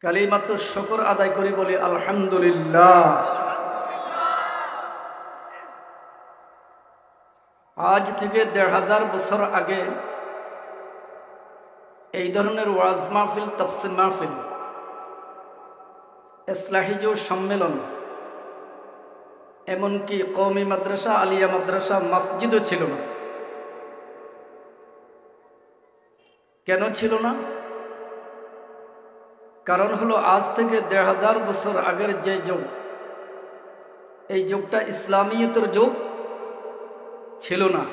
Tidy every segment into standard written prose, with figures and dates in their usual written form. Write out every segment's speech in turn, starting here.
কালিমাতু শুকর আদায় করি, বলি আলহামদুলিল্লাহ। আজ থেকে ১৫০০ বছর আগে এই ধরনের ওয়াজ মাহফিল, তাফসীর মাহফিল, ইসলাহি জোট সম্মেলন, এমনকি কওমি মাদ্রাসা, আলিয়া মাদ্রাসা, মসজিদও ছিল না। কেন ছিল না? কারণ হলো আজ থেকে ১৫০০ বছর আগের যে যুগ, এই যুগটা ইসলামিয়তের যুগ ছিল না।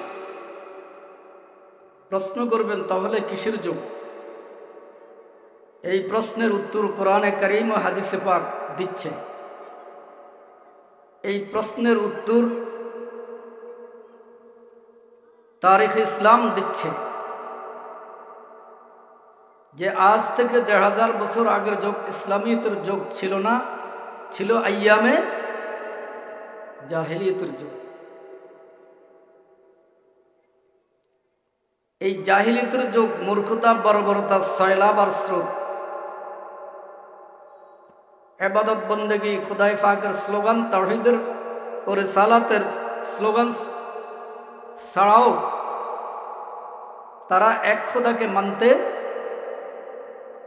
প্রশ্ন করবেন, তাহলে কিসের যুগ? এই প্রশ্নের উত্তর কোরআনে কারীম ও হাদিসে পাক দিচ্ছে। এই প্রশ্নের উত্তর তারিখ ইসলাম দিচ্ছে যে আজ থেকে ১৫০০ বছর আগের যুগ ইসলামিয়তের যুগ ছিল না, ছিল আইয়ামে জাহেলিয়তের যুগ। এই জাহেলিয়তের যুগ মূর্খতা, বর্বরতা, সয়লাব আর স্রোত, ইবাদত বন্দেগী, খুদাই পাকের স্লোগান, তাওহীদের ও রিসালাতের স্লোগান ছাড়াও তারা এক খোদাকে মানতে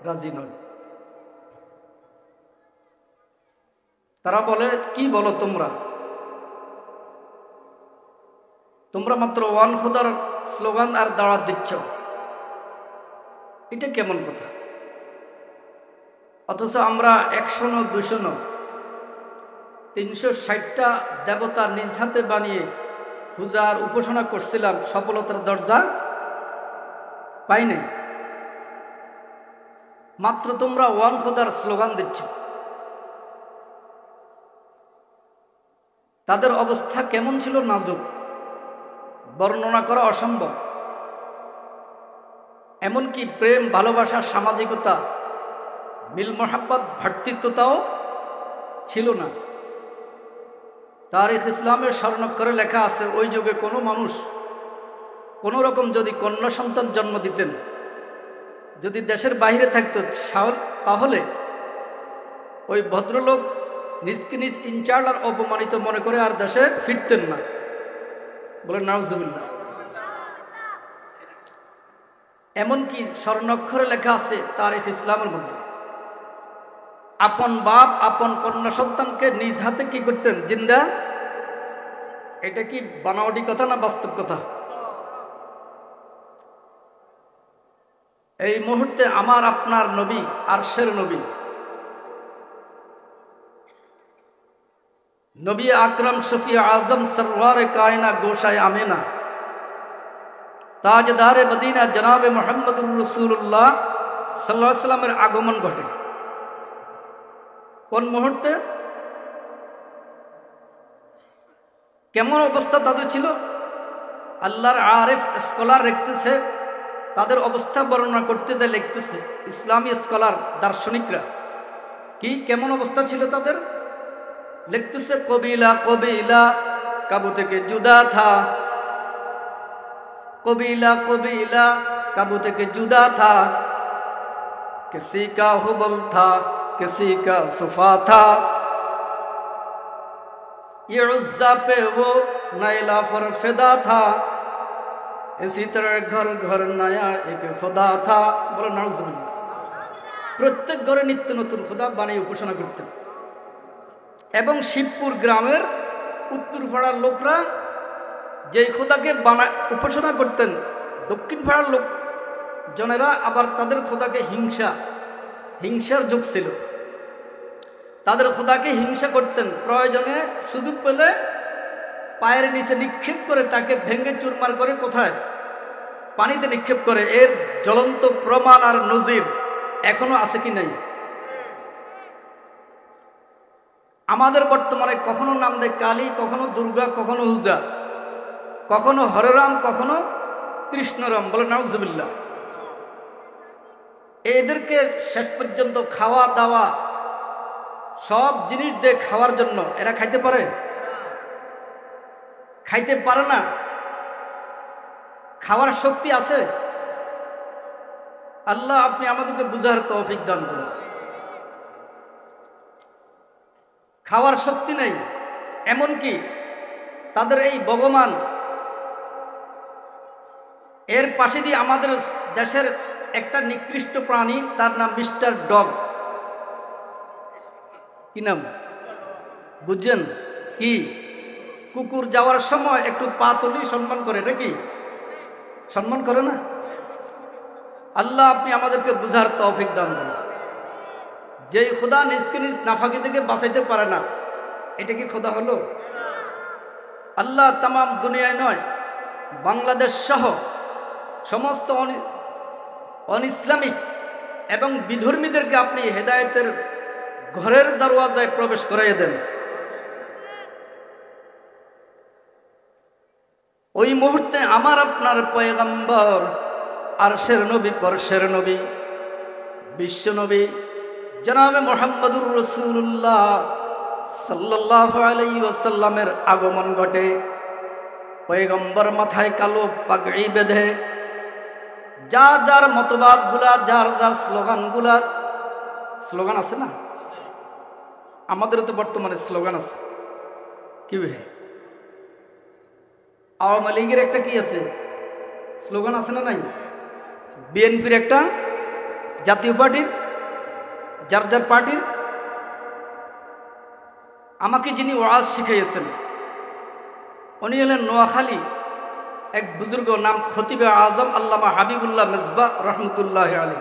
রাজি নয়। তারা বলে, কি বলো তোমরা? তোমরা মাত্র ওয়ান খোদার স্লোগান আর দাওয়াত দিচ্ছ। এটা কেমন কথা? অথচ আমরা ১০০ ন, ২০০ ন, ৩৬০টা দেবতা নিজ হাতে বানিয়ে পূজার উপাসনা করছিলাম, সফলতার দরজা পাইনি। মাত্র তোমরা ওয়ান খোদার স্লোগান দিচ্ছ। তাদের অবস্থা কেমন ছিল? নাজুক, বর্ণনা করা অসম্ভব। এমনকি প্রেম, ভালোবাসা, সামাজিকতা, মিল মোহাব্বত, ভ্রাতৃত্বতাও ছিল না। তারিখ ইসলামের স্বর্ণাক্ষরে লেখা আছে, ওই যুগে কোনো মানুষ কোনো রকম যদি কন্যা সন্তান জন্ম দিতেন, যদি দেশের বাইরে থাকতো, তাহলে ওই ভদ্রলোক নিজকে নিজ ইনচার্জ আর অপমানিত মনে করে আর দেশে ফিরতেন না। বলে নাউজুবিল্লাহ। এমনকি স্বর্ণাক্ষরে লেখা আছে তারিখ ইসলামের মধ্যে, আপন বাপ আপন কন্যা সন্তানকে নিজ হাতে কি করতেন? জিন্দা। এটা কি বানাওয়াটি কথা না বাস্তব কথা? এই মুহূর্তে আমার আপনার নবী, আরশের নবী, নবী আকরাম শফি আজম সরওয়ারে কায়না গোশায় আমেনা তাজদারে মদিনা জনাবে মুহাম্মদুর রাসূলুল্লাহ সাল্লাল্লাহু আলাইহি ওয়াসাল্লামের আগমন ঘটে। কোন মুহূর্তে? কেমন অবস্থা তাদের ছিল? আল্লাহর আরেফ স্কলার লিখতেছে, তাদের অবস্থা বর্ণনা করতে যায়, লিখতেছে ইসলামী স্কলার, দার্শনিকরা, কি কেমন অবস্থা ছিল তাদের। লিখতেছে, কবিলা কবিলা কাবু থেকে জুদা থা, কবিলা কবিলা কাবু থেকে জুদা থা, কিসি কা হুবল থা किसी का सुफा था, ये उज़्ज़ा पे वो नैला पर फिदा था, इसी तरह घर घर नया एक खुदा था। बोलो नाउज़ुबिल्लाह। প্রত্যেক ঘরে নিত্য নতুন খোদা বানিয়ে উপাসনা করতেন। এবং শিবপুর গ্রামের উত্তর পাড়ার লোকরা যেই খোদাকে উপাসনা করতেন, দক্ষিণ পাড়ার লোক জনেরা আবার তাদের খোদাকে হিংসার যুগ ছিল। তাদের খোদাকে হিংসা করতেন, প্রয়োজনে সুযোগ পেলে পায়ের নিচে নিক্ষেপ করে তাকে ভেঙ্গে চুরমার করে কোথায়? পানিতে নিক্ষেপ করে। এর জ্বলন্ত প্রমাণ আর নজির এখনো আছে কি নাই? আমাদের বর্তমানে কখনো নাম দেয় কালী, কখনো দুর্গা, কখনো হুজা, কখনো হরেরাম, কখনো কৃষ্ণরাম। বলে নাউজুবিল্লাহ। এদেরকে শেষ পর্যন্ত খাওয়া দাওয়া সব জিনিস দিয়ে খাওয়ার জন্য এরা খাইতে পারে? খাইতে পারে না। খাওয়ার শক্তি আছে? আল্লাহ আপনি আমাদেরকে বুঝার তৌফিক দান করুন। খাওয়ার শক্তি নেই, এমনকি তাদের এই ভগবান এর পাশে দিয়ে আমাদের দেশের একটা নিকৃষ্ট প্রাণী, তার নাম মিস্টার ডগ। কি নাম বুঝছেন? কি কুকুর যাওয়ার সময় একটু পা তুলি সম্মান করে, এটা কি সম্মান করে না? আল্লাহ আপনি আমাদেরকে বুঝার তৌফিক দান করুন। যেই খোদা নিজকে নিজ নাফাকি থেকে বাঁচাইতে পারে না, এটা কি খোদা হলো? আল্লাহ তামাম দুনিয়ায় নয়, বাংলাদেশ সহ সমস্ত অনইসলামিক এবং বিধর্মীদেরকে আপনি হেদায়েতের ঘরের দরওয়াজায় প্রবেশ করাইয়ে দেন। ওই মুহূর্তে আমার আপনার পয়গম্বর, আরশের নবী, পরশের নবী, বিশ্ব নবী জনাবে মুহাম্মদুর রাসূলুল্লাহ সাল্লাল্লাহু আলাইহি ওয়াসাল্লামের আগমন ঘটে। পয়গম্বর মাথায় কালো পাগড়ি বেঁধে যার যার মতবাদগুলা, যার যার স্লোগানগুলা, স্লোগান আছে না আমাদেরও তো বর্তমানে স্লোগান আছে, কি ভাই? আওয়ামী লীগের একটা কি আছে স্লোগান আছে না নাই? বিএনপির একটা, জাতীয় পার্টির, যার যার পার্টির। আমাকে যিনি ওয়াজ শিখাইয়েছেন উনি হলেন নোয়াখালী এক বুজুর্গ, নাম খতিবে আজম আল্লামা হাবিবুল্লাহ মেজবা রহমতুল্লাহ আলী।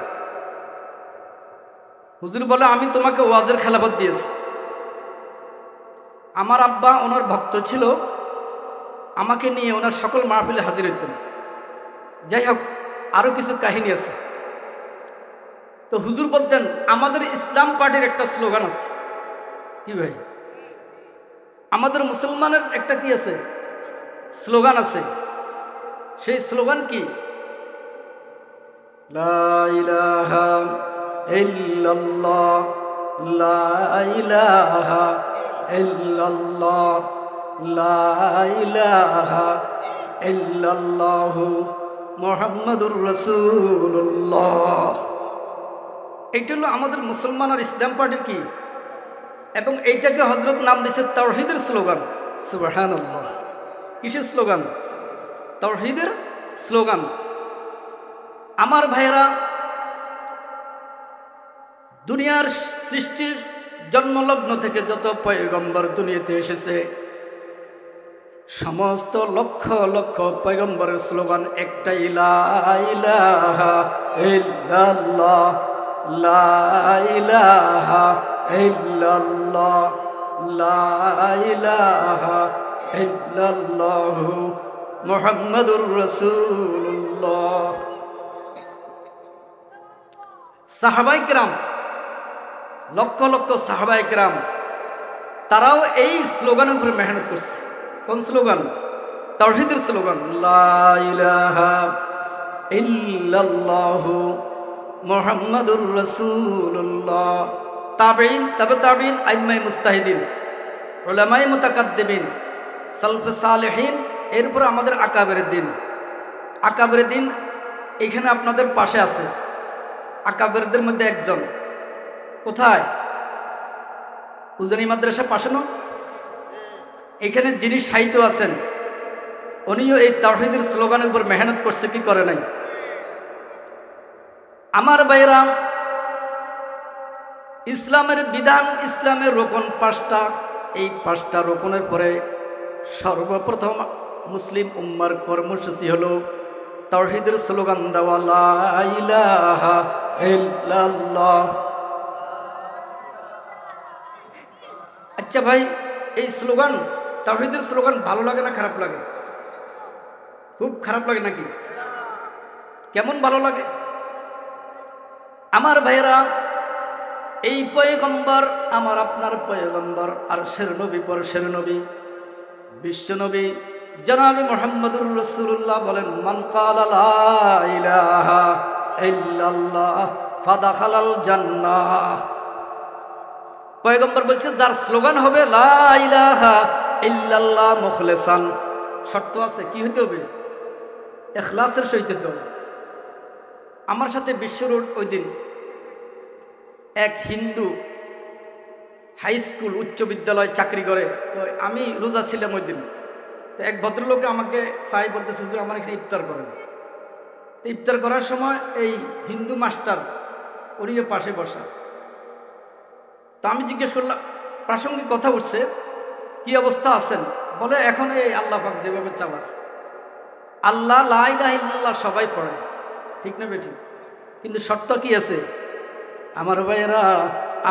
হুজুর বলে, আমি তোমাকে ওয়াজের খেলাফত দিয়েছি। আমার আব্বা ওনার ভক্ত ছিল, আমাকে নিয়ে ওনার সকল মাহফিলে হাজির হইতেন। যাই হোক, আরো কিছু কাহিনী আছে। তো হুজুর বলতেন, আমাদের ইসলাম পার্টির একটা স্লোগান আছে। কি ভাই? আমাদের মুসলমানের একটা কি আছে স্লোগান আছে। সেই স্লোগান কি? লা ইলাহা ইল্লাল্লাহ, লা ইলাহা ইল্লাল্লাহ, লা ইলাহা ইল্লাল্লাহু মুহাম্মাদুর রাসূলুল্লাহ। এটা হলো আমাদের মুসলমান আর ইসলাম পার্টির কি, এবং এইটাকে হযরত নাম দিয়েছে তাওহীদের স্লোগান। সুবহানাল্লাহ। কিসের স্লোগান? তাওহীদের স্লোগান। আমার ভাইয়েরা, দুনিয়ার সৃষ্টির জন্মলগ্ন থেকে যত পয়গম্বর দুনিয়াতে এসেছে, সমস্ত লক্ষ লক্ষ পয়গম্বরের স্লোগান একটাই, লা ইলাহা ইল্লাল্লাহ, লা ইলাহা ইল্লাল্লাহ, লা ইলাহা ইল্লাল্লাহু মুহাম্মাদুর রাসূলুল্লাহ। সাহাবায়ে কেরাম, লক্ষ লক্ষ সাহাবায়ে কেরাম, তারাও এই স্লোগানের উপরে মেহনত করছে। কোন স্লোগান? তাওহীদের স্লোগান, লা ইলাহা ইল্লাল্লাহু মুহাম্মাদুর রাসূলুল্লাহ। তাবেঈন, তাবে তাবেঈন, আইম্মায়ে মুজতাহিদিন, উলামায়ে মুতাকাদ্দিমিন, সালফে সালেহিন, এরপর আমাদের আকাবেরের দিন। আকাবেরের দিন এখানে আপনাদের পাশে আছে। আকাবেরদের মধ্যে একজন কোথায়? উজানি মাদ্রাসা পাশে না? এখানে যিনি সাহিত্য আছেন উনিও এই তাওহীদের স্লোগানের উপর মেহনত করছে, কি করে নাই? আমার ভাইরা, ইসলামের বিধান, ইসলামের রোকন 5টা। এই 5টা রোকনের পরে সর্বপ্রথম মুসলিম উম্মার কর্মসূচি হলো তাওহীদের স্লোগান দেওয়া, লা ইলাহা ইল্লাল্লাহ। আচ্ছা ভাই, এই স্লোগান, তাওহীদের স্লোগান ভালো লাগে না খারাপ লাগে? খুব খারাপ লাগে নাকি? কেমন ভালো লাগে? আমার ভাইয়েরা, এই পয়গম্বর, আমার আপনার পয়গম্বর, আরশের নবী, পরশের নবী, বিশ্ব নবী জনাবে মুহাম্মদুর রাসূলুল্লাহ বলেন, মান ক্বালা লা ইলাহা ইল্লাল্লাহ ফাদাখালাল জান্নাহ। পয়গম্বর বলছে, যার স্লোগান হবে লা ইলাহা ইল্লাল্লাহ মুখলিসান, শর্ত আছে, কি হতে হবে? ইখলাসের সহিত হতে হবে। আমার সাথে বিশ্ব রোড ওই দিন এক হিন্দু হাই স্কুল উচ্চ বিদ্যালয় চাকরি করে। তো আমি রোজা ছিলাম ওই দিন। তো এক ভদ্রলোকে আমাকে ফাই বলতেছে যে আমার এখানে ইফতার করেন। তো ইফতার করার সময় এই হিন্দু মাস্টার উনিও পাশে বসা। তো আমি জিজ্ঞেস করলাম, প্রাসঙ্গিক কথা উঠছে, কি অবস্থা আছেন? বলে এখন এই আল্লাহ পাক যেভাবে চালা, আল্লাহ লা ইলাহা ইল্লাল্লাহ সবাই পড়ে, ঠিক না বেঠিক? কিন্তু শর্ত কি আছে? আমার ভাইয়েরা,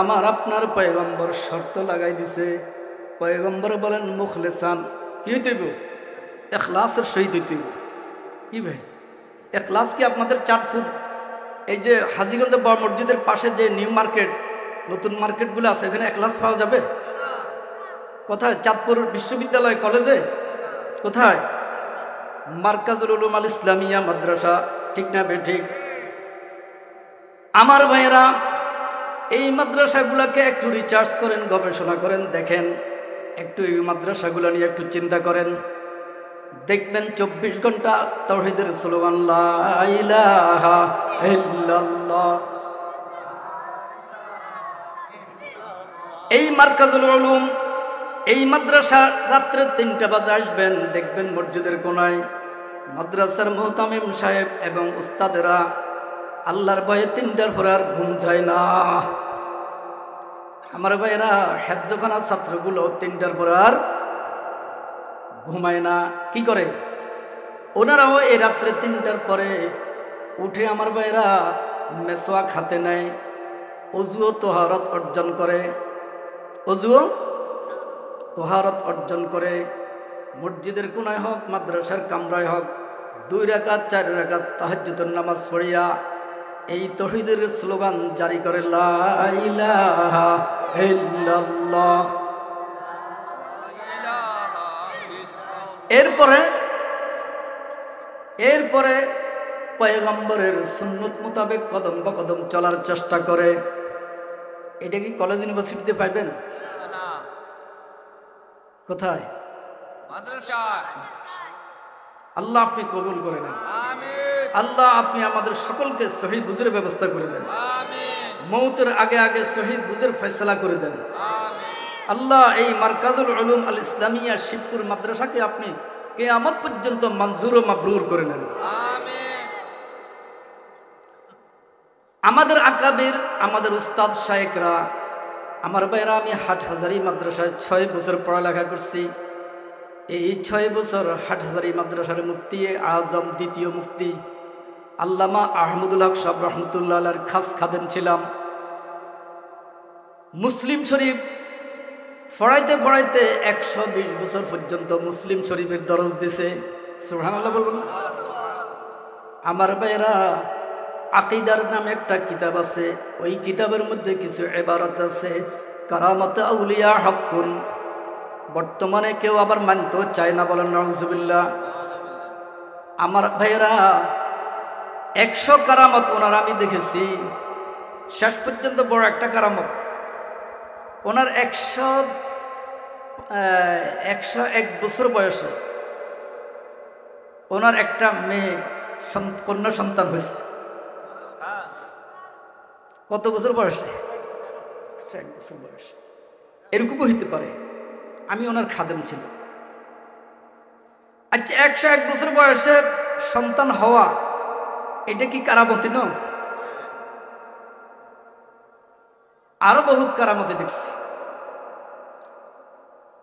আমার আপনার পয়গম্বর শর্ত লাগাই দিছে। পয়গম্বর বলেন মুখলেসান, কি হইতেইব? এখলাসের সহিত হইতেইব। কি ভাই, এখলাস কি আপনাদের 4 ফুট? এই যে হাজীগঞ্জ বড় মসজিদের পাশে যে নিউ মার্কেট, নতুন মার্কেটগুলো আছে, এখানে এখলাস পাওয়া যাবে? কোথায়? চাঁদপুর বিশ্ববিদ্যালয় কলেজে? কোথায়? মার্কাজুল উলুম আল ইসলামিয়া মাদ্রাসা, ঠিক না বেঠিক? আমার ভাইয়েরা, এই মাদ্রাসাগুলোকে একটু রিসার্চ করেন, গবেষণা করেন, দেখেন একটু এই মাদ্রাসাগুলো নিয়ে একটু চিন্তা করেন। দেখবেন 24 ঘন্টা তাওহীদের স্লোগান, লা ইলাহা ইল্লাল্লাহ। এই মার্কাজুল উলুম, এই মাদ্রাসা রাত্রে 3টা বাজে আসবেন, দেখবেন মসজিদের কোনায় মাদ্রাসার মুহতামিম সাহেব এবং উস্তাদেরা আল্লাহর ভয়ে 3টার পরে আর ঘুম যায় না। আমার ভাইয়েরা, হেফজখানার ছাত্রগুলো 3টার পরে আর ঘুমায় না। কি করে? ওনারাও এই রাত্রে 3টার পরে উঠে আমার ভাইয়েরা মেসওয়াক হাতে নেয়, অজুও তোহারত অর্জন করে, অজুও তোহারত অর্জন করে মসজিদের কোনায় হোক, মাদ্রাসার কামরায় হোক, 2 রাকাত 4 রাকাত তাহাজ্জুদের নামাজ পড়িয়া এই তাওহীদের স্লোগান জারি করে, লা ইলাহা ইল্লাল্লাহ। এরপরে পয়গম্বরের সুন্নত মোতাবেক কদম বা কদম চলার চেষ্টা করে। এটা কি কলেজ ইউনিভার্সিটিতে পাইবেন? কোথায়? আল্লাহ আপনি কবুল করে নেন। আল্লাহ আপনি আমাদের সকলকে সহিহ বুঝের ব্যবস্থা করে দেন। মৌতের আগে আগে সহিহ বুঝের ফয়সালা করে দেন। আল্লাহ এই মার্কাজুল উলুম আল ইসলামিয়া শিবপুর মাদ্রাসাকে আপনি কিয়ামত পর্যন্ত মঞ্জুর ও মাবরুর করে নেন। আমাদের আকাবির, আমাদের উস্তাদ শায়েখরা, আমার ভাইরা, আমি হাটহাজারী মাদ্রাসায় 6 বছর পড়ালেখা করছি। এই 6 বছর হাটহাজারী মাদ্রাসার মুফতি আজম, দ্বিতীয় মুফতি আল্লামা আহমদুল হক সাহেব রহমতুল্লাহ আলাইহির খাস খাদেম ছিলাম। মুসলিম শরীফ পড়াইতে পড়াইতে 120 বছর পর্যন্ত মুসলিম শরীফের দরজ দিছে। সুবহানাল্লাহ বলবেন না? আমার ভাইরা, আকিদার নামে একটা কিতাব আছে, ওই কিতাবের মধ্যে কিছু ইবারত আছে, কারামাত আউলিয়া হকুন। বর্তমানে কেউ আবার মানতেও চায় না, বলেন নাউজুবিল্লাহ। আমার ভাইরা, 100 কারামত ওনার আমি দেখেছি। শেষ পর্যন্ত বড় একটা কারামত, ওনার 101 বছর বয়সে ওনার একটা মেয়ে কন্যা সন্তান হয়েছে। কত বছর বয়সে? 101 বছর বয়সে। এরকমও হইতে পারে। আমি ওনার খাদেম ছিলাম। আচ্ছা, 101 বছর বয়সে সন্তান হওয়া, এটা কি কারামতি না? আরো বহুত কারামতি দেখছি।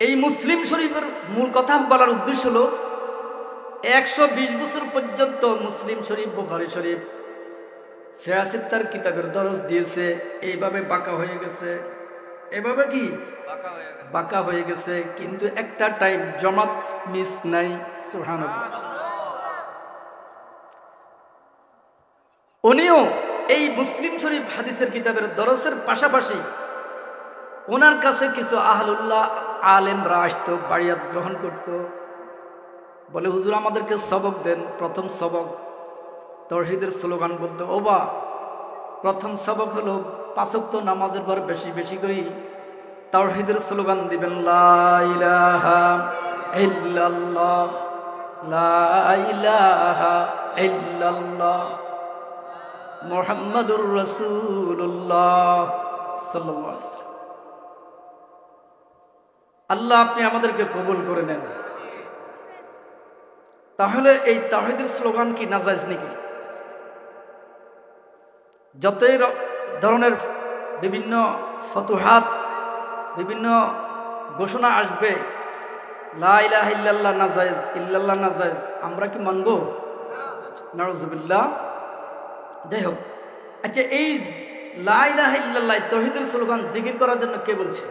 এই মুসলিম শরীফের মূল কথা বলার উদ্দেশ্য হলো, 120 বছর পর্যন্ত মুসলিম শরীফ, বুখারী শরীফ, সিরাসিত্তার কিতাবের দরজ দিয়েছে। এইভাবে বাঁকা হয়ে গেছে, এভাবে কি বাঁকা হয়ে গেছে, কিন্তু একটা টাইম জমাত মিস নাই। সুবহানাল্লাহ। উনিও এই মুসলিম শরীফ হাদিসের কিতাবের দরজের পাশাপাশি ওনার কাছে কিছু আহলুল্লাহ আলেমরা আসতো, বাড়িয়াত গ্রহণ করত। বলে, হুজুর আমাদেরকে সবক দেন। প্রথম সবক তাওহীদের স্লোগান বলতো। ওবা, প্রথম সবক হলো 5 ওয়াক্ত নামাজের পর বেশি বেশি করে তাওহীদের স্লোগান দিবেন, লা ইলাহা ইল্লাল্লাহ, লা ইলাহা ইল্লাল্লাহ, মুহাম্মাদুর রাসূলুল্লাহ সাল্লাল্লাহু আলাইহি ওয়াসাল্লাম। আল্লাহ আপনি আমাদেরকে কবুল করে নেন। তাহলে এই তাওহীদের স্লোগান কি নাজায়েজ নাকি? যতই ধরনের বিভিন্ন ফতুহাত, বিভিন্ন ঘোষণা আসবে, লা ইলাহা ইল্লাল্লাহ নাজায়েজ, ইল্লাল্লাহ নাজায়েজ, আমরা কি মানব? নাউযুবিল্লাহ। যাই হোক, আচ্ছা এই লা ইলাহা ইল্লাল্লাহ তাওহীদের স্লোগান জিকির করার জন্য কে বলছে?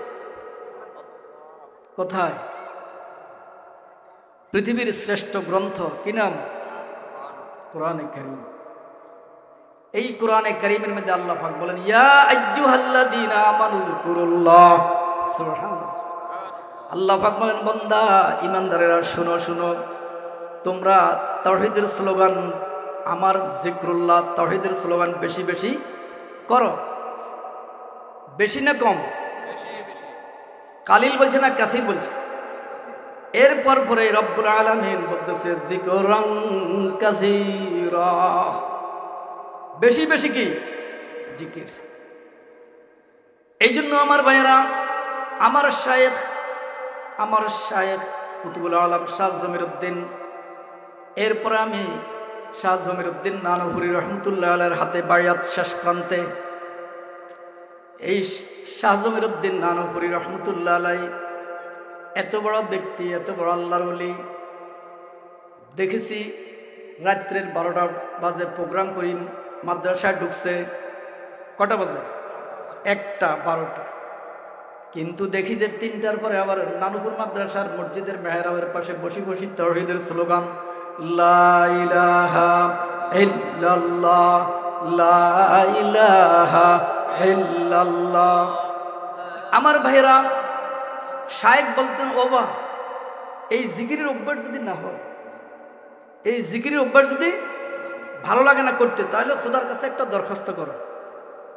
কোথায়? পৃথিবীর শ্রেষ্ঠ গ্রন্থ কি নাম? কোরআনে কারীম। এই কোরআনে কারীমের মধ্যে আল্লাহ পাক বলেন, ইয়া আইয়ুহাল্লাযীনা আমানু যিকুরুল্লাহ। সুবহানাল্লাহ। আল্লাহ পাক বলেন, বান্দা ঈমানদারেরা শুনো শুনো, তোমরা তাওহীদের স্লোগান, আমার যিকরুল্লাহ তাওহীদের স্লোগান বেশি বেশি করো। বেশি না কম? কালিল বলছে না কাসির বলছে? এরপর পরে রব্বুল আলামিন বলতেছে যিকরান কাসীরা, বেশি বেশি কি জিকির। এই জন্য আমার ভাইয়েরা, আমার শায়েখ কুতুবুল আলম শাহ জমিরউদ্দিন, এরপরে আমি শাহ জমিরউদ্দিন নানুপুরি রহমতুল্লাহ আলাইহির হাতে বায়াত শেষ প্রান্তে। এই শাহ জমিরউদ্দিন নানুপুরি রহমতুল্লাহ আলাইহি এত বড় ব্যক্তি, এত বড় আল্লাহর ওলি, দেখেছি রাত্রের 12টা বাজে প্রোগ্রাম করি, মাদ্রাসায় ঢুকছে কটা বাজে? 1টা 12টা। কিন্তু দেখি যে 3টার পরে আবার নানুপুর মাদ্রাসার মসজিদের মেহরাবের পাশে বসে বসে তাওহীদের স্লোগান, লা ইলাহা ইল্লাল্লাহ, লা ইলাহা ইল্লাল্লাহ। আমার ভাইরা, শায়েখ বলতেন, ওবা এই জিকিরের অভ্যাস যদি না হয়, এই জিকিরের অভ্যাস যদি ভালো লাগে না করতে, তাহলে খোদার কাছে একটা দরখাস্ত করো।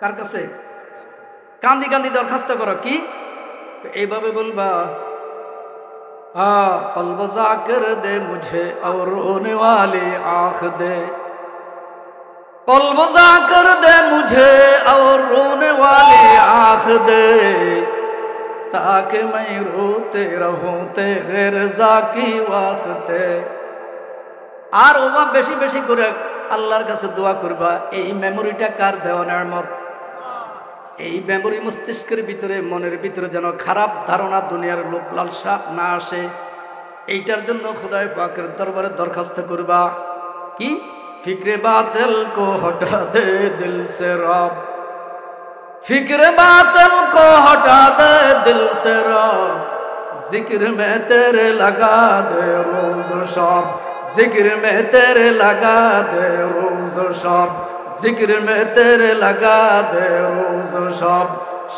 কার কাছে? কান্দি কান্দি দরখাস্ত করো। কি? এইভাবে বলবা, কলব জাকির দে মুঝে और रोने वाली आँख दे, कल्ब जाकर दे मुझे और रोने वाली आँख दे, ताकि मैं रोते रहूं तेरे रज़ा की वास्ते। আর ওবা বেশি বেশি করে আল্লাহর কাছে দোয়া করবা। এই মেমোরিটা কার দেওয়া নেয়ামত? এই মেমোরি মস্তিষ্কের ভিতরে, মনের ভিতরে যেন খারাপ ধারণা, দুনিয়ার লোভ লালসা না আসে, এইটার জন্য খোদায়ে পাকের দরবারে দরখাস্ত করবা। কি? ফিক্রে বাতিল কো হটা দে দিল সে রব, ফিক্রে বাতিল কো হটা দে দিল সে রব, जिक्र में तेरे लगा दे रोज शब, जिक्र में तेरे लगा दे रोज शब, जिक्र में तेरे लगा दे रोज शब।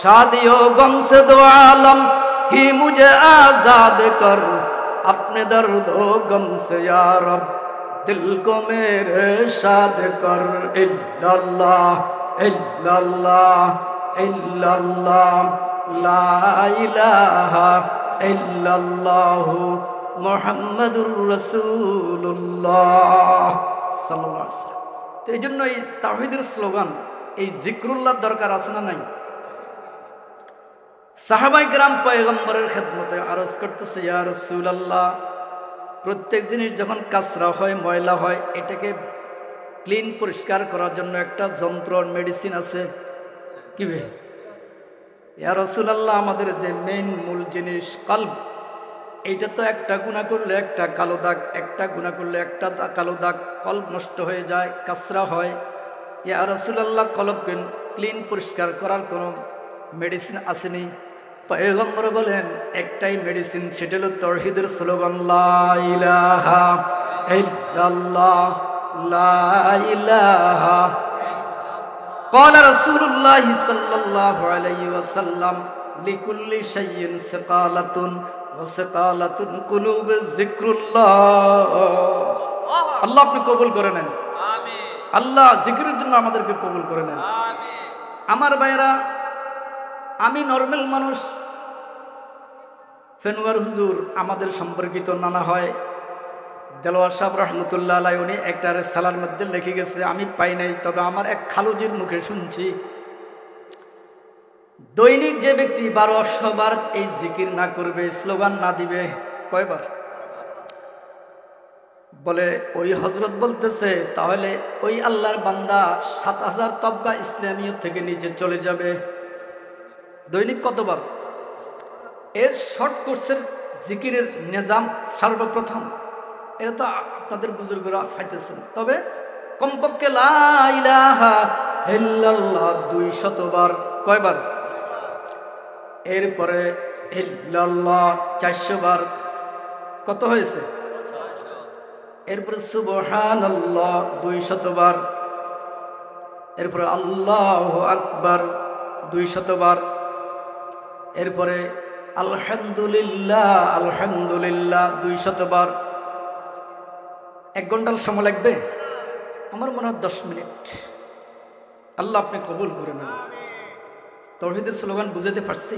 शादियों गम से दो आलम की मुझे आजाद कर, अपने दर्दो गम से या रब दिल को मेरे शाद कर। इल्लल्लाह इल्लल्लाह इल्लल्लाह, ला इलाहा ইল্লাল্লাহু মুহাম্মাদুর রাসূলুল্লাহ সাল্লাল্লাহু আলাইহি ওয়াসাল্লাম। তো এই জন্য এই তাওহীদের স্লোগান, এই যিকরুল্লাহর দরকার আছে না নাই? সাহাবায়ে কেরাম পয়গম্বরের খেদমতে আরজ করতেছে, ইয়া রাসূলুল্লাহ, প্রত্যেক জিনিস যখন কাচরা হয়, ময়লা হয়, এটাকে ক্লিন পরিষ্কার করার জন্য একটা যন্ত্র, মেডিসিন আছে। কি বে? ইয়া রাসূলুল্লাহ, আমাদের যে মেইন মূল জিনিস কলব, এইটা তো একটা গুনাহ করলে একটা কালো দাগ, একটা গুনাহ করলে একটা কালো দাগ, কলব নষ্ট হয়ে যায়, কাসরা হয়। ইয়া রাসূলুল্লাহ, কলবকে ক্লিন পরিষ্কার করার কোনো মেডিসিন আসেনি? পয়গম্বর বলেন একটাই মেডিসিন, সেটা হলো তাওহীদের স্লোগান, লা ইলাহা ইল্লাল্লাহ, লা ইলাহা। قال رسول الله صلى الله عليه وسلم لكل شيء سقالة وسقالة قلوب ذكر الله। আল্লাহ আপনি কবুল করে নেন, আমিন। আল্লাহ জিকিরের জন্য আমাদেরকে কবুল করে নেন, আমিন। আমার ভাইরা, আমি নরমাল মানুষ, ফেনুয়ার হুজুর আমাদের সম্পর্কিত নানা হয়, দেলোয়ার সাহেব রহমতুল্লাহ আলাইহি, উনি একটা সালার মধ্যে লিখে গেছে, আমি পাই নাই, তবে আমার এক খালুজির মুখে শুনছি, দৈনিক যে ব্যক্তি 1200 বার এই জিকির না করবে, স্লোগান না দিবে, কয়বার? বলে ওই হযরত বলতেছে তাহলে ওই আল্লাহর বান্দা 7000 তবকা ইসলামিয়ত থেকে নিচে চলে যাবে। দৈনিক কতবার? এর শর্ট কোর্সের জিকিরের নিজাম সর্বপ্রথম এটা তো আপনাদের বুজুর্গরা পাইতেছেন, তবে কমপক্ষে লা ইলাহা ইল্লাল্লাহ 200 বার। কয়বার? এরপরে ইল্লাল্লাহ 400 বার। কত হয়েছে? এরপরে সুবহানাল্লাহ 200 বার। এরপরে আল্লাহু আকবার 200 বার। এরপরে আলহামদুলিল্লাহ আলহামদুলিল্লাহ 200 বার। 1 ঘন্টার সময় লাগবে? আমার মনে হয় 10 মিনিট। আল্লাহ আপনি কবুল করে নেন। তাওহীদের স্লোগান বুঝাতে পারছি?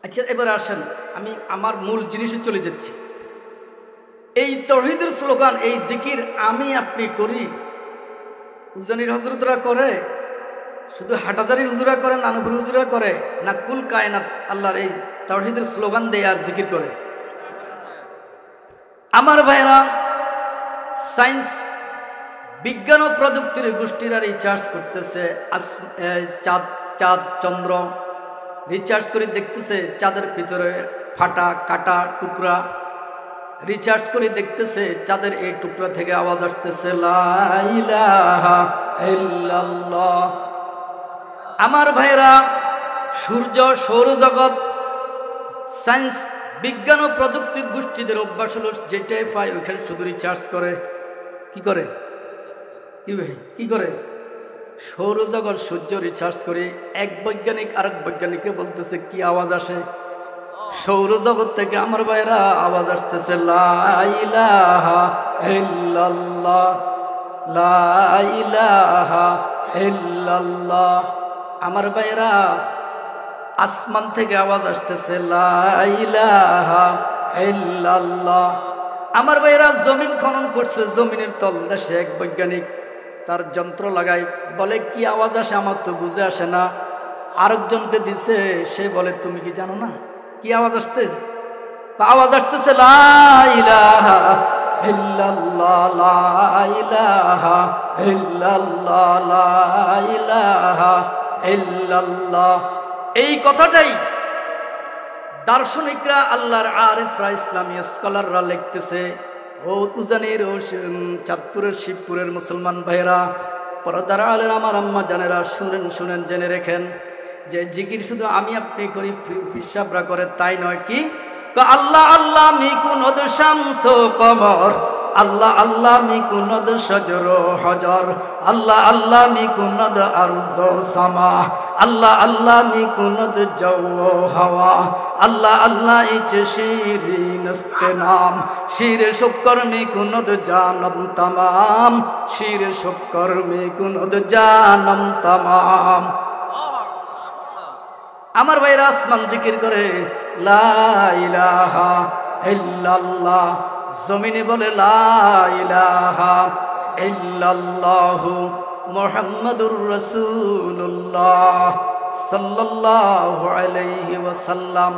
আচ্ছা এবার আসেন, আমি আমার মূল জিনিসে চলে যাচ্ছি। এই তাওহীদের স্লোগান, এই জিকির আমি আপনি করি, উজানির হযরতরা করে, শুধু হাটাজারির হুজুরা করে, নানুপুর হুজুরা করে, না কুল কায়নাত আল্লাহর এই তাওহীদের স্লোগান দেয় আর জিকির করে? আমার ভাইরা, সায়েন্স বিজ্ঞান ও প্রযুক্তির গোষ্ঠীরা রিসার্চ করতেছে, চাঁদ চাঁদ চন্দ্র রিসার্চ করে দেখতেছে চাঁদের ভিতরে ফাটা কাটা টুকরা, রিসার্চ করে দেখতেছে চাঁদের এই টুকরা থেকে আওয়াজ আসতেছে লা ইলাহা ইল্লাল্লাহ। আমার ভাইরা, সূর্য সৌরজগৎ সায়েন্স বিজ্ঞান ও প্রযুক্তির গোষ্ঠীদের অভ্যাস হলো যেটাই পায় ওইখানে শুধু রিসার্চ করে। কি করে? কি করে? সৌরজগৎ সূর্য রিসার্চ করে, এক বৈজ্ঞানিক আরেক বৈজ্ঞানিককে বলতেছে কি আওয়াজ আসে? সৌরজগৎ থেকে আমার ভাইরা আওয়াজ আসতেছে লা ইলাহা ইল্লাল্লাহ লা ইলাহা ইল্লাল্লাহ। আমার ভাইরা, আসমান থেকে আওয়াজ আসতেছে লা ইলাহা ইল্লাল্লাহ। আমার ভাইরা, জমিন খনন করছে, জমিনের তলদেশে এক বৈজ্ঞানিক তার যন্ত্র লাগায়, বলে কি আওয়াজ আসে? আমার তো বুঝে আসে না। আরেকজনকে দিছে, সে বলে তুমি কি জানো না কি আওয়াজ আসছে? আওয়াজ আসতেছে লা ইলাহা ইল্লাল্লাহ লা ইলাহা ইল্লাল্লাহ লা ইলাহা ইল্লাল্লাহ। এই কথাটাই দার্শনিকরা, আল্লাহর আরিফরা, ইসলামী স্কলাররা লিখতেছে। ও উজানির ও চাঁদপুরের শিবপুরের মুসলমান ভাইরা, পর্দার আলের আমার আম্মা জানেরা, শুনেন শুনেন, জেনে রেখেন যে জিকির শুধু আমি আপনি করি, হিসাবরা করে তাই নয়। কি? আল্লাহ আল্লাহ মিকুনদ শামস কমর, আল্লাহ আল্লাহ মিকুনদ সজর হজর, আল্লাহ আল্লাহ মিকুনদ আরজ সামা, আল্লাহ আল্লাহ মিকুনদ জৌ হাওয়া, আল্লাহ আল্লাহ ইচ শিরিন নাম, শির শুকর মিকুনদ জানম তমাম, শির শুকর মিকুনদ জানম তমাম। আমার ভাইরা, আসমান জিকির করে লা ইলাহা ইল্লাল্লাহ, জমিনে বলে লা ইলাহা ইল্লাল্লাহু মুহাম্মাদুর রাসূলুল্লাহ সাল্লাল্লাহু আলাইহি ওয়াসাল্লাম।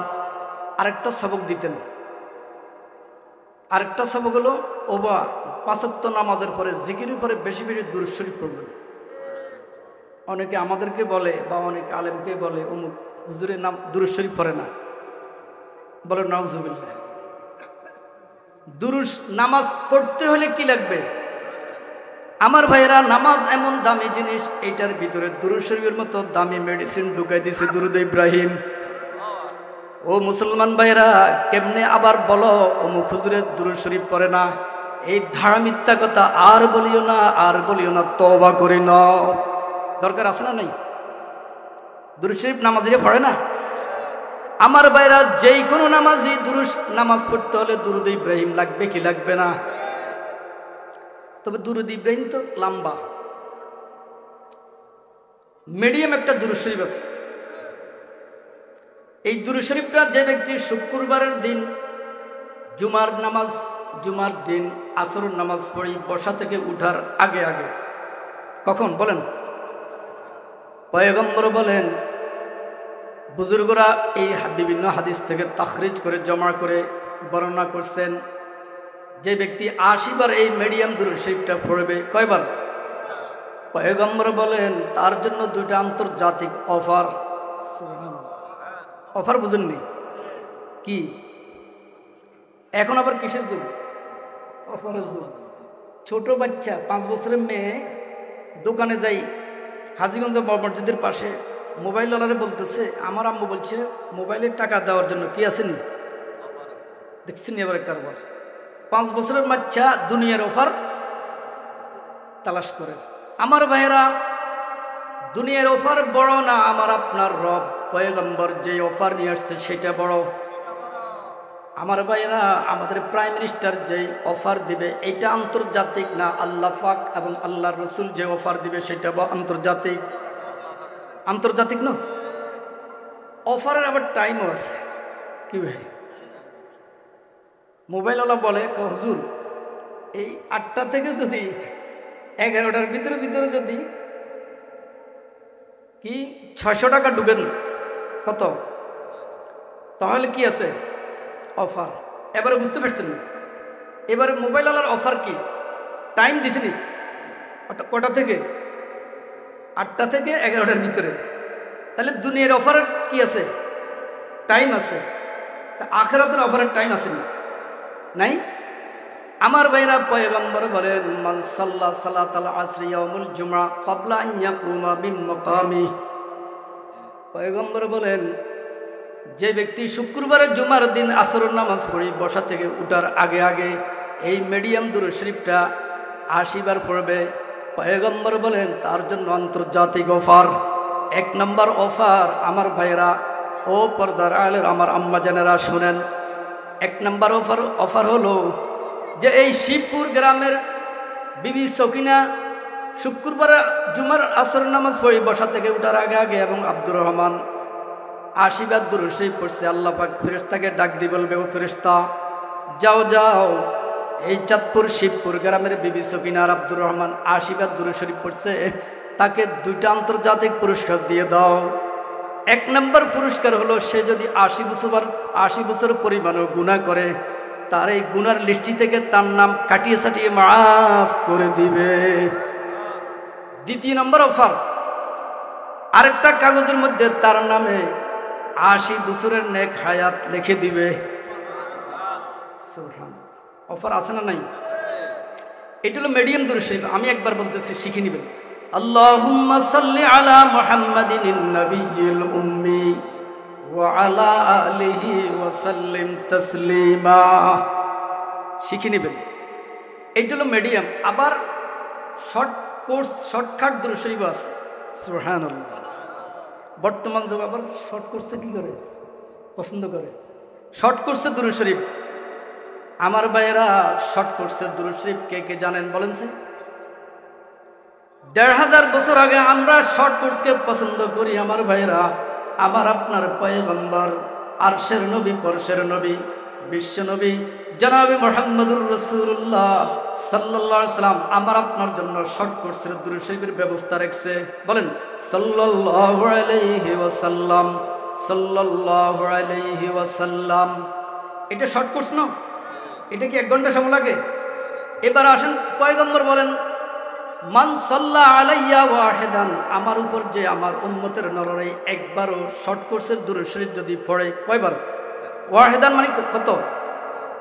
আরেকটা সবক দিতেন, আরেকটা সবক হলো ওবা 5 ওয়াক্ত নামাজের পরে জিকিরের পরে বেশি বেশি দুরূদ শরীফ পড়বেন। অনেকে আমাদেরকে বলে বা অনেক আলেমকে বলে অমুক হুজুরের নাম দুরূদ শরীফ পড়ে না, বলে নাউজুবিল্লাহ। দুরূদ নামাজ পড়তে হলে কি লাগবে? আমার ভাইরা, নামাজ এমন দামি জিনিস, এইটার ভিতরে দুরূদ শরীফের মতো দামি মেডিসিন ঢুকাই দিছে দুরূদ ইব্রাহিম। ও মুসলমান ভাইরা, কেমনে আবার বলো অমুক হুজুরের দুরূদ শরীফ পড়ে না? এই ধারা মিথ্যা কথা আর বলিও না, আর বলিও না, তওবা করে নাও। দরকার আছে না নাই? দুরূদ শরীফ নামাজিরে পড়ে না? আমার ভাইরা, যেই কোনো নামাজি দুরূদ নামাজ পড়তে হলে দুরূদ ইব্রাহিম লাগবে কি লাগবে না? তবে দুরূদ ইব্রাহিম তো লম্বা, মিডিয়াম একটা দুরূদ শরীফ আছে। এই দুরূদ শরীফটা যে ব্যক্তি শুক্রবারের দিন জুমার দিন আসরের নামাজ পড়ি বসা থেকে উঠার আগে আগে, কখন বলেন? পয়গম্বর বলেন বুজুর্গরা এই বিভিন্ন হাদিস থেকে তাখরিজ করে জমা করে বর্ণনা করছেন, যে ব্যক্তি ৮০ বার এই মিডিয়াম দুরূদ শরীফটা পড়বে, কয়বার? পয়গম্বর বলেন তার জন্য দুইটা আন্তর্জাতিক অফার। অফার বুঝেননি কি? এখন আবার কিসের যুগ? অফারের যুগ। ছোট বাচ্চা 5 বছরের মেয়ে দোকানে যাই, হাজীগঞ্জ মসজিদের পাশে মোবাইলওয়ালারে বলতেছে, আমার আম্মু বলছে মোবাইলের টাকা দেওয়ার জন্য কি আসেনি, দেখছেন এবারে কারবার। 5 বছরের বাচ্চা দুনিয়ার অফার তালাশ করে। আমার ভাইয়েরা, দুনিয়ার অফার বড় না, আমার আপনার রব পয়গম্বর যে অফার নিয়ে আসছে সেটা বড়। আমার ভাইয়েরা, আমাদের প্রাইম মিনিস্টার যে অফার দিবে এটা আন্তর্জাতিক না, আল্লাহ পাক এবং আল্লাহর রসুল যে অফার দিবে সেটা আন্তর্জাতিক। আন্তর্জাতিক না, অফারের আবার টাইমও আছে। কি ভাই, মোবাইলওয়ালা বলে হুজুর এই 8টা থেকে যদি 11টার ভিতরে যদি কি 600 টাকা ঢুকেন, কত তাহলে কি আছে অফার। এবারে বুঝতে পারছেন না? এবারে মোবাইলওয়ালার অফার কি? টাইম দিছেনি কটা থেকে? 8টা থেকে 11টার ভিতরে। তাহলে দুনিয়ার অফারের কি আছে? টাইম আছে। তা আখিরাতের অফারের টাইম আছে না? নাই। আমার ভাইরা, পয়গম্বর বলেন মান সাল্লা সালাতাল আসরি ইয়াউমুল জুমআ ক্বাবলা আন ইয়াকুমা মিন মাকামি। পয়গম্বর বলেন যে ব্যক্তি শুক্রবারের জুমার দিন আসরের নামাজ পড়ে বসা থেকে উঠার আগে আগে এই মিডিয়াম দুরূদ শরীফটা ৮০ বার পড়বে, পয়গম্বর বলেন তার জন্য আন্তর্জাতিক অফার। 1 নম্বর অফার আমার ভাইরা ও পর্দার আলের আমার আম্মা জানেরা শুনেন, 1 নম্বর অফার হলো যে এই শিবপুর গ্রামের বিবি সকিনা শুক্রবার জুমার আসরের নামাজ পড়ে বসা থেকে উঠার আগে আগে এবং আব্দুর রহমান ৮০ বার দুরূদ শরীফ পড়ছে। আল্লাহ পাক ফেরেশতাকে ডাক দিয়ে বলবে, ও ফেরেশতা যাও যাও, এই চাঁদপুর শিবপুর গ্রামের বিবি সকিনা আর আব্দুর রহমান ৮০ বার দুরূদ শরীফ পড়ছে, তাকে 2টা আন্তর্জাতিক পুরস্কার দিয়ে দাও। 1 নম্বর পুরস্কার হলো সে যদি ৮০ বছর পরিমাণও গুনাহ করে, তার এই গুনার লিস্টি থেকে তার নাম কাটিয়ে সাটিয়ে মাফ করে দিবে। 2 নম্বর অফার, আরেকটা কাগজের মধ্যে তার নামে ৮০ বছরের নেক হায়াত লিখে দিবে। সুবহানাল্লাহ, অফার আছে না নাই? এটা হলো মিডিয়াম দুরূদ শরীফ। আমি একবার বলতেছি, শিখে নেবেন। আল্লাহুম্মা সাল্লি আলা মুহাম্মাদিন নবিয়্যিল উম্মি ওয়া আলা আলিহি ওয়া সাল্লিম তাসলিমা। শিখে নেবেন, এইটা হলো মিডিয়াম। আবার শর্টকাট দুরূদ শরীফ আছে। সুবহানাল্লাহ, বর্তমান যুগ আবার শর্ট কোর্সে কি করে পছন্দ করে, শর্ট কোর্সে দুরূদ শরীফ। আমার ভাইয়েরা, শর্ট কোর্সের দুরূদ শরীফ কে কে জানেন বলেন? ১৫০০ বছর আগে আমরা শর্ট কোর্সকে পছন্দ করি। আমার ভাইয়েরা, আমার আপনার পয়গম্বর আরশের নবী, পরশের নবী, বিশ্ব নবী জনাবে মুহাম্মদুর রাসূলুল্লাহ সাল্লাল্লাহু আলাইহি সাল্লাম আমার আপনার জন্য শর্ট কোর্সের দুরূদ শরীফের ব্যবস্থা রাখছে। বলেন সাল্লাল্লাহু আলাইহি ওয়াসাল্লাম, সাল্লাল্লাহু আলাইহি ওয়াসাল্লাম। এটা শর্ট কোর্স না? এটা কি 1 ঘন্টা সময় লাগে? এবার আসেন, পয়গম্বর বলেন মান সাল্লা আলাইয়া ওয়াহিদান, আমার উপর যে আমার উম্মতের নররে একবারও শর্ট কোর্সের দুরূদ শরীফ যদি পড়ে, কয়বার? ওয়াহিদান মানে কত?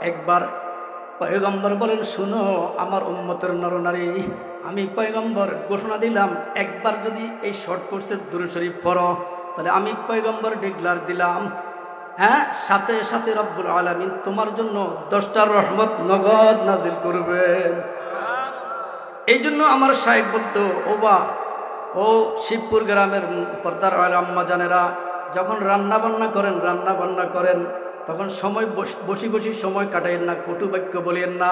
1 বার। পয়গম্বর বলেন শুনো আমার উম্মতের নরনারী, আমি পয়গম্বর ঘোষণা দিলাম, একবার যদি এই শর্ট কোর্সের দুরূদ শরীফ পড়ো, তাহলে আমি পয়গম্বর ডিক্লার দিলাম, হ্যাঁ, সাথে সাথে রব্বুল আলামিন তোমার জন্য 10টা রহমত নগদ নাজিল করবেন। এই জন্য আমার শায়েখ বলতো, ও শিবপুর গ্রামের পর্দার আম্মা জানেরা, যখন রান্না বান্না করেন তখন সময় বসি সময় কাটাইন না, কটু বাক্য বলেন না,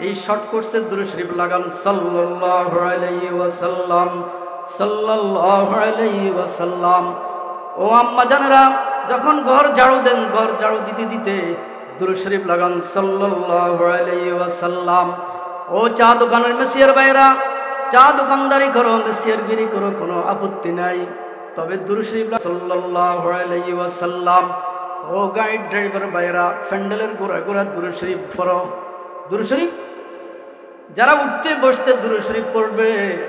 এই শর্ট কোর্সের দুরূদ শরীফ লাগান। সাল্লাল্লাহু আলাইহি ওয়াসাল্লাম, সাল্লাল্লাহু আলাইহি ওয়াসাল্লাম। ও আম্মা জানেরা, যখন ঘর ঝাড়ু দেন, ঘর ঝাড়ু দিতে দিতে দুরূদ শরীফ লাগান। সাল্লাল্লাহু আলাইহি ওয়াসাল্লাম। ও চা দোকানের মেসিয়ার ভাইরা, চা দোকানদারি করো, মেসিয়ারগিরি করো, কোনো আপত্তি নাই, তবে দুরূদ শরীফ সাল্লাল্লাহু আলাইহি ওয়াসাল্লাম। ও গাড়ির ড্রাইভার ভাইরা, প্যান্ডেলের গোড়া গোড়া দুরূদ শরীফ পড়ো। দুরূদ শরীফ যারা উঠতে বসতে দুরূদ শরীফ পড়বে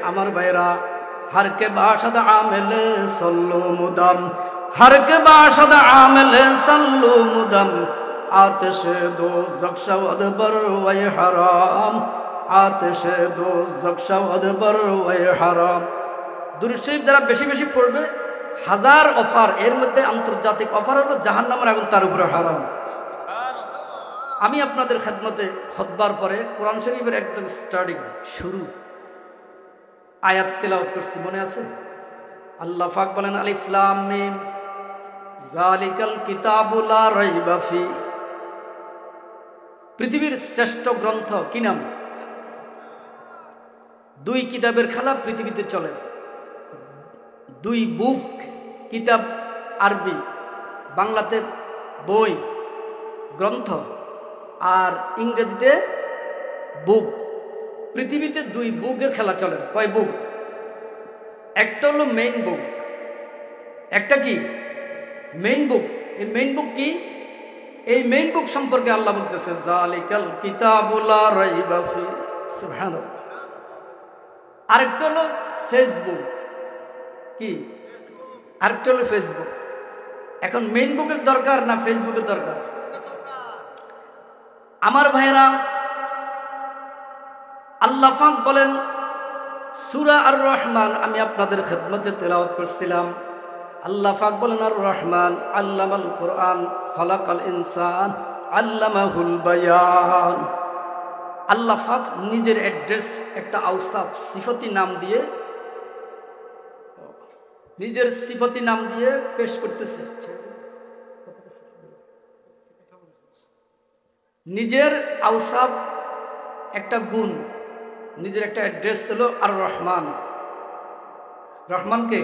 আমার ভাইরা, हर के बाशद आमिल सल्लु मुदम, हर के बाशद आमिल सल्लु मुदम, आतिश दो ज़ख्शवद बर वय हराम, आतिश दो ज़ख्शवद बर वय हराम। दुरूद शरीफ যারা বেশি বেশি পড়বে, হাজার অফার, এর মধ্যে আন্তর্জাতিক অফার হলো জাহান্নামের আগুন তার উপরে হারাম। আমি আপনাদের খেদমতে খুতবার পরে কোরআন শরীফের একদম স্টার্টিং শুরু আয়াত তেলাওয়াত করছি, মনে আছে? আল্লাহ পাক বলেন আলিফ লাম মিম যালিকাল কিতাবু লা রাইবা ফি। পৃথিবীর শ্রেষ্ঠ গ্রন্থ কি নাম? দুই কিতাবের খেলা পৃথিবীতে চলে, দুই বুক, কিতাব আরবি, বাংলাতে বই গ্রন্থ, আর ইংরেজিতে বুক। পৃথিবীতে দুই বুকের খেলা চলে। কয় বুক? একটা হলো মেইন বুক, একটা কি মেইন বুক। এই মেইন বুক কি? এই মেইন বুক সম্পর্কে আল্লাহ বলতেছে যালিকাল কিতাবু লা রাইবা ফি। সুবহানাল্লাহ। আরেকটা হলো ফেসবুক। কি? আরেকটা হলো ফেসবুক। এখন মেইন বুকের দরকার না ফেসবুকের দরকার? আমার ভাইরা, আল্লাহ পাক বলেন সূরা আর রহমান, আমি আপনাদের খেদমতে তেলাওয়াত করছিলাম। আল্লাহ পাক বলেন আর রহমান আল্লামাল কোরআন খলাকাল ইনসান আল্লামাহুল বায়ান। আল্লাহ পাক নিজের অ্যাড্রেস, একটা আওসাফ সিফতি নাম দিয়ে, নিজের সিফতি নাম দিয়ে পেশ করতেছে। নিজের আওসাফ, একটা গুণ, নিজের একটা অ্যাড্রেস হলো আর রহমান। রহমানকে,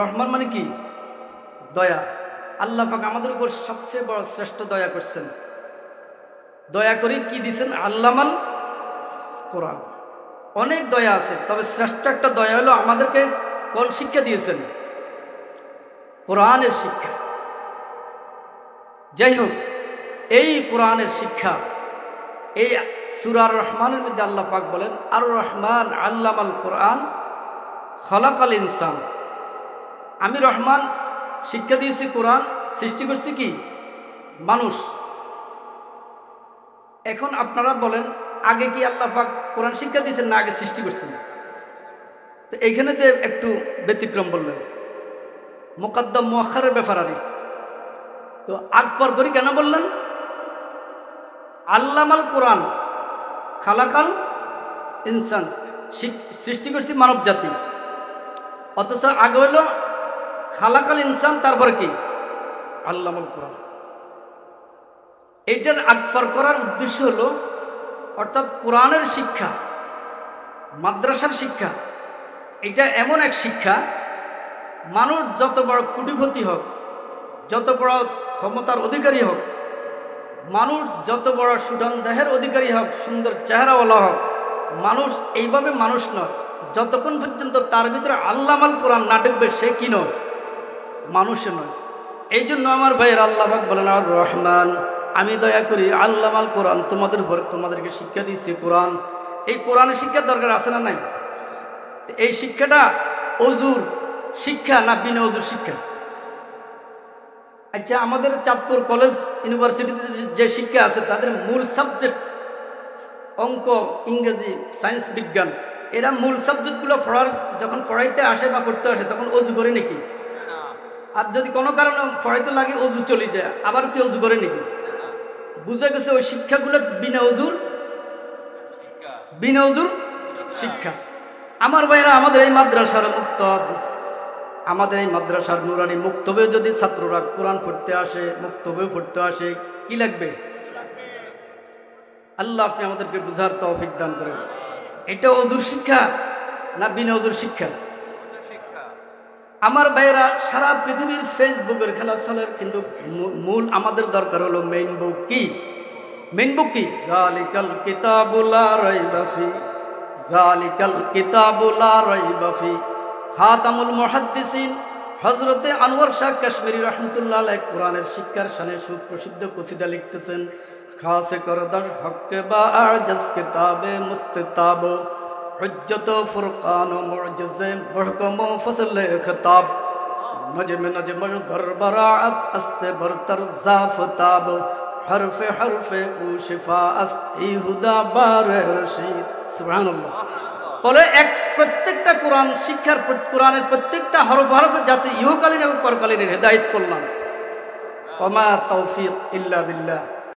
রহমান মানে কি? দয়া। আল্লাহ পাক আমাদের উপর সবচেয়ে বড় শ্রেষ্ঠ দয়া করছেন। দয়া করে কি দিছেন? আল্লামাল কোরআন। অনেক দয়া আছে, তবে শ্রেষ্ঠ একটা দয়া হলো আমাদেরকে কোন শিক্ষা দিয়েছেন? কোরআনের শিক্ষা। যাই হোক, এই কোরআনের শিক্ষা, এই সূরা আর রহমানের মধ্যে আল্লাহ পাক বলেন আর রহমান আল্লামাল কোরআন খলাকাল ইনসান। আমি রহমান শিক্ষা দিয়েছি কোরআন, সৃষ্টি করছি কি? মানুষ। এখন আপনারা বলেন, আগে কি আল্লাহ পাক কোরআন শিক্ষা দিয়েছেন না আগে সৃষ্টি করছেন? তো এইখানেতে একটু ব্যতিক্রম বললেন, মুকাদ্দম মুআখারের ব্যাপার। আরে তো আগ পর করি কেন বললেন? আল্লামাল কোরআন খালাকাল ইনসান, সৃষ্টি করছি মানব জাতি, অথচ আগে হইল খালাকাল ইনসান, তারপর কি? আল্লামাল কোরআন। এইটার আগফর করার উদ্দেশ্য হলো, অর্থাৎ কোরআনের শিক্ষা, মাদ্রাসার শিক্ষা, এটা এমন এক শিক্ষা, মানুষ যত বড় কোটিপতি হোক, যত বড় ক্ষমতার অধিকারী হোক, মানুষ যত বড় সুঠাম দেহের অধিকারী হোক, সুন্দর চেহারাওয়ালা হোক, মানুষ এইভাবে মানুষ নয় যতক্ষণ পর্যন্ত তার ভিতরে আল্লামাল কোরআন না ঢুকবে, সে কি নয়? মানুষে নয়। এই জন্য আমার ভাইয়ের আল্লাহ পাক বলেন আর রহমান, আমি দয়া করি আল্লামাল কোরআন, তোমাদের উপর তোমাদেরকে শিক্ষা দিয়েছি কোরআন। এই কোরআনের শিক্ষার দরকার আছে না নাই? এই শিক্ষাটা অজুর শিক্ষা না বিনা অজুর শিক্ষা? আচ্ছা, আমাদের চাঁদপুর কলেজ ইউনিভার্সিটিতে যে শিক্ষা আছে, তাদের মূল সাবজেক্ট অঙ্ক, ইংরেজি, সায়েন্স, বিজ্ঞান, এরা মূল সাবজেক্টগুলো যখন পড়াইতে আসে বা পড়তে আসে তখন অজু করে নাকি? আর যদি কোনো কারণে পড়াইতে লাগে অজু চলে যায়, আবার কি অজু করে নাকি? বুঝা গেছে ওই শিক্ষাগুলো বিনা অজুর শিক্ষা। আমার ভাইরা, আমাদের এই মাদ্রাসার মুক্তব, আমাদের এই মাদ্রাসার নুরানি মুক্তবে যদি ছাত্ররা কোরআন পড়তে আসে, মুক্তবে পড়তে আসে, কি লাগবে? আল্লাহ আপনি আমাদেরকে বুঝার তৌফিক দান করেন। এটা অজুর শিক্ষা না বিনা অজুর শিক্ষা? আমার ভাইয়েরা, সারা পৃথিবীর ফেসবুকের খেলা চলে, কিন্তু মূল আমাদের দরকার হলো মেইন বুক। কি মেইন বুক? কি? যালিকাল কিতাবু লা রাইবা ফি, যালিকাল কিতাবু লা রাইবা ফি খাতামুল মুহাদ্দিসিন হযরতে আনোয়ার শাহ কাশ্মীরি রহমতুল্লাহ আলাইহি কোরআনের শিক্ষার শানে সুপ্রসিদ্ধ কসিদা লিখতেছেন। খাসে করদার হক বা আজজ কিতাবে মুস্তাব হুজ্জত ফুরকান মুজিজে মুহকম ফসল খিতাব নজম নজম দরবরাত আস্তে বরতর জাফতাব হরফে হরফে ও শিফা আস্তি হুদা বার রশিদ। সুবহানাল্লাহ। বলে এক প্রত্যেকটা কোরআন শিক্ষার কোরআনের প্রত্যেকটা হরফ হরফে যাতে ইহকালীন এবং পরকালীন হেদায়েত করলাম। ওমা তৌফিক ইল্লা বিল্লাহ।